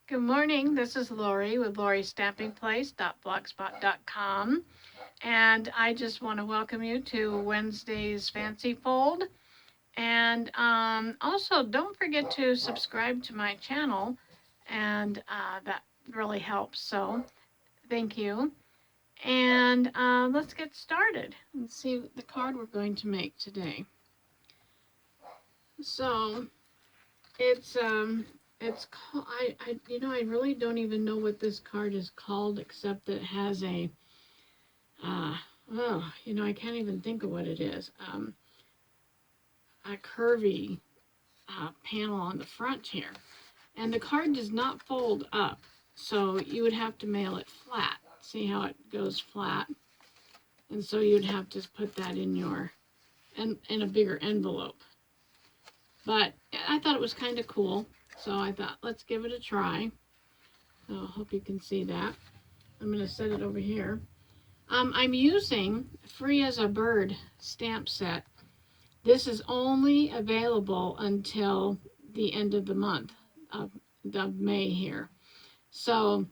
Good morning. This is Lori with LoriStampingPlace.blogspot.com. And I just want to welcome you to Wednesday's Fancy Fold. And also, don't forget to subscribe to my channel, and that really helps. So, thank you. And let's get started and see the card we're going to make today. So, it's called, I really don't even know what this card is called, except that it has a, I can't even think of what it is. A curvy panel on the front here. And the card does not fold up, so you would have to mail it flat. See how it goes flat? And so you'd have to put that in in a bigger envelope. But I thought it was kind of cool, so I thought, let's give it a try. So I hope you can see that. I'm going to set it over here. I'm using Free as a Bird stamp set. This is only available until the end of the month of May here. So,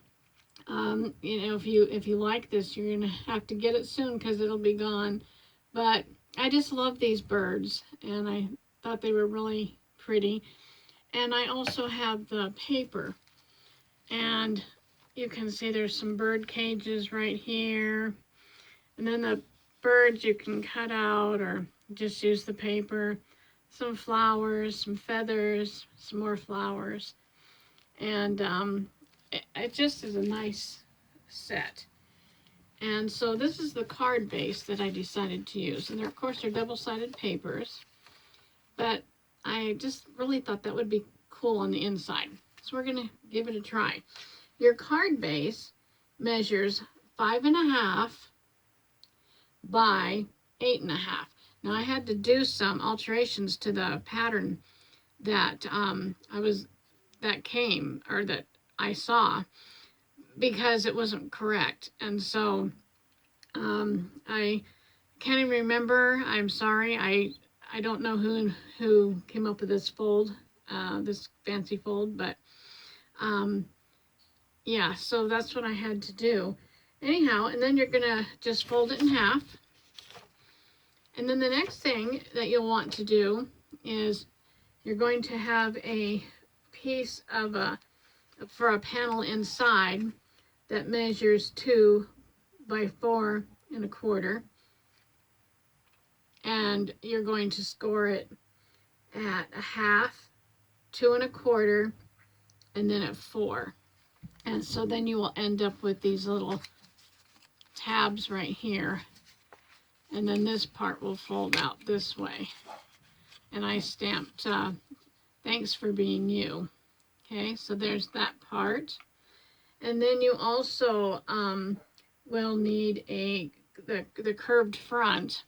if you like this, you're going to have to get it soon because it'll be gone. But I just love these birds, and I thought they were really pretty. And I also have the paper. And you can see there's some bird cages right here. And then the birds you can cut out or just use the paper. Some flowers, some feathers, some more flowers. And it just is a nice set. And so this is the card base that I decided to use. And of course, they're double-sided papers. But I just really thought that would be cool on the inside. So we're going to give it a try. Your card base measures 5.5 by 8.5. Now I had to do some alterations to the pattern that that I saw because it wasn't correct. And so I can't even remember. I'm sorry. I don't know who came up with this fold, this fancy fold, but yeah, so that's what I had to do. Anyhow, and then you're gonna just fold it in half. And then the next thing that you'll want to do is you're going to have a piece of for a panel inside that measures 2 by 4.25. And you're going to score it at 1/2, 2.25, and then at 4. And so then you will end up with these little tabs right here. And then this part will fold out this way. And I stamped, thanks for being you. Okay, so there's that part. And then you also will need the curved front.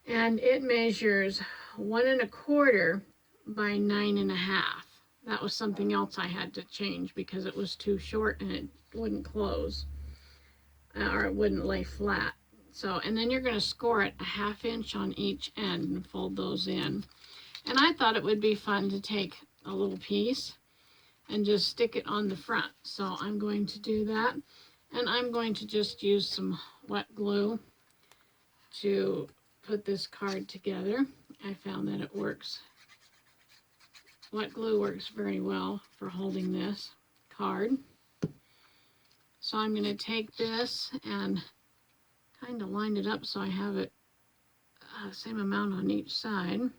And it measures 1.25 by 9.5. That was something else I had to change because it was too short and it wouldn't close or it wouldn't lay flat. So, and then you're going to score it 1/2 inch on each end and fold those in. And I thought it would be fun to take a little piece and just stick it on the front. So I'm going to do that. And I'm going to just use some wet glue to put this card together. I found that it works. Wet glue works very well for holding this card. So I'm going to take this and kind of line it up so I have it same amount on each side.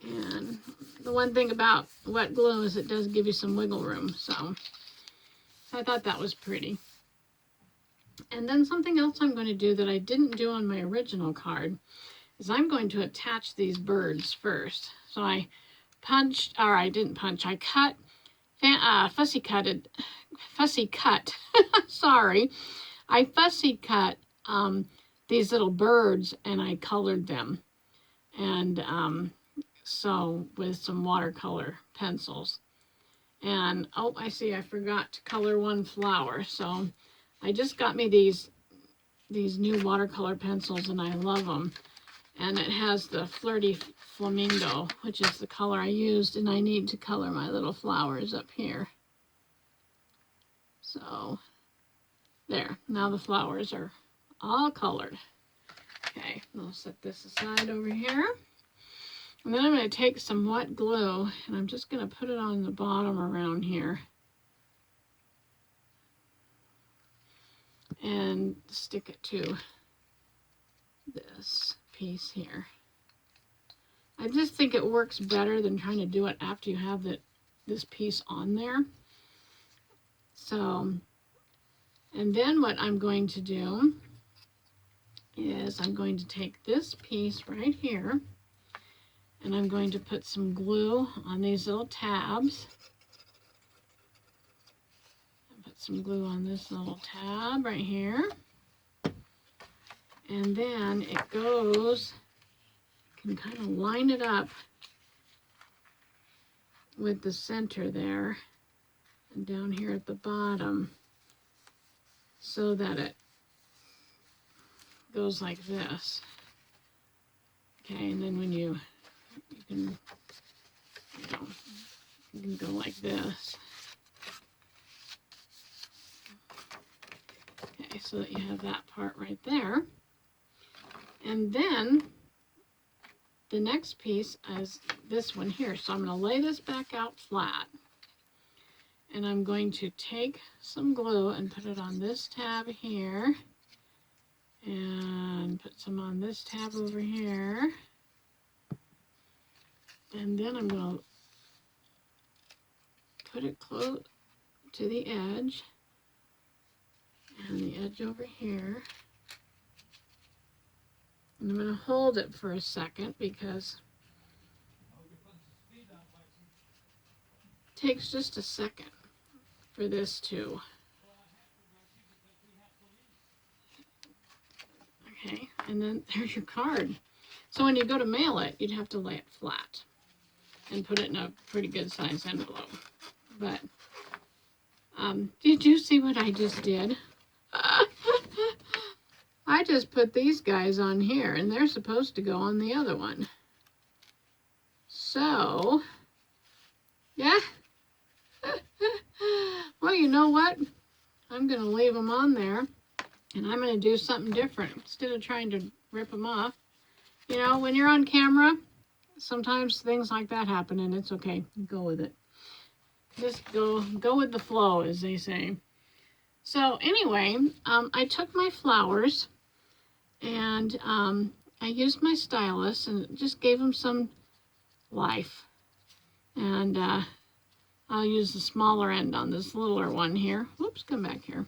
And the one thing about wet glue is it does give you some wiggle room. So I thought that was pretty. And then something else I'm going to do that I didn't do on my original card is I'm going to attach these birds first. So I cut, fussy cut, sorry. I fussy cut these little birds and I colored them. And so with some watercolor pencils. And oh, I see I forgot to color one flower. So I just got me these new watercolor pencils and I love them. And it has the Flirty Flamingo, which is the color I used, and I need to color my little flowers up here. So there, now the flowers are all colored. Okay, I'll set this aside over here. And then I'm going to take some wet glue, and I'm just going to put it on the bottom around here. And stick it to this piece here. I just think it works better than trying to do it after you have this piece on there. So, and then what I'm going to do is I'm going to take this piece right here, and I'm going to put some glue on these little tabs. Put some glue on this little tab right here. And then it goes, you can kind of line it up with the center there and down here at the bottom so that it goes like this. Okay, and then when you can go like this. Okay, so that you have that part right there. And then the next piece is this one here. So I'm going to lay this back out flat. And I'm going to take some glue and put it on this tab here. And put some on this tab over here. And then I'm going to put it close to the edge. And the edge over here. And I'm going to hold it for a second because it takes just a second for this to. Okay, and then there's your card. So when you go to mail it, you'd have to lay it flat and put it in a pretty good size envelope. But did you see what I just did? I just put these guys on here, and they're supposed to go on the other one. So, yeah. Well, you know what? I'm going to leave them on there, and I'm going to do something different instead of trying to rip them off. You know, when you're on camera, sometimes things like that happen, and it's okay. Go with it. Just go with the flow, as they say. So anyway, I took my flowers, and I used my stylus and just gave them some life. And I'll use the smaller end on this littler one here. Whoops, come back here.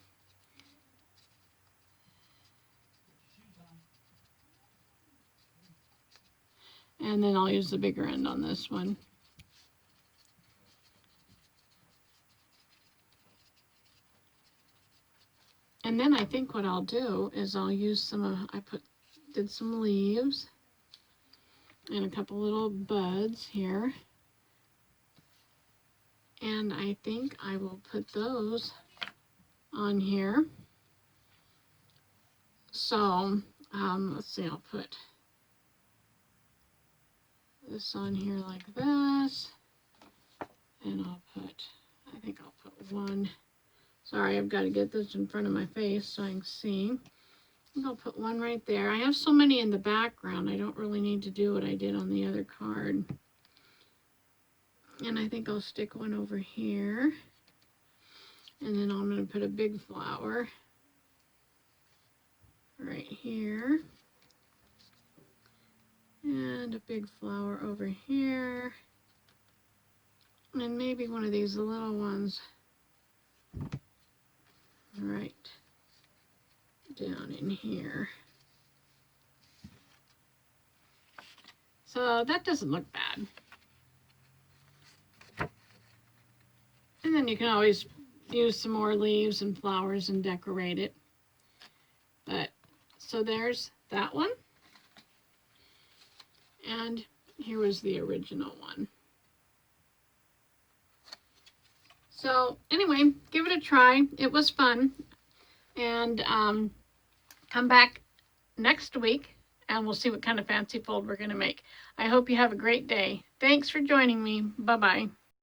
And then I'll use the bigger end on this one. And then I think what I'll do is I'll use some of, did some leaves and a couple little buds here. And I think I will put those on here. So, let's see, I'll put this on here like this. And I think I'll put one. Sorry, I've got to get this in front of my face so I can see. I think I'll put one right there. I have so many in the background, I don't really need to do what I did on the other card. And I think I'll stick one over here. And then I'm going to put a big flower right here. And a big flower over here. And maybe one of these little ones right down in here. So that doesn't look bad. And then you can always use some more leaves and flowers and decorate it. But so there's that one. And here was the original one. So anyway, give it a try. It was fun. And come back next week and we'll see what kind of fancy fold we're going to make. I hope you have a great day. Thanks for joining me. Bye-bye.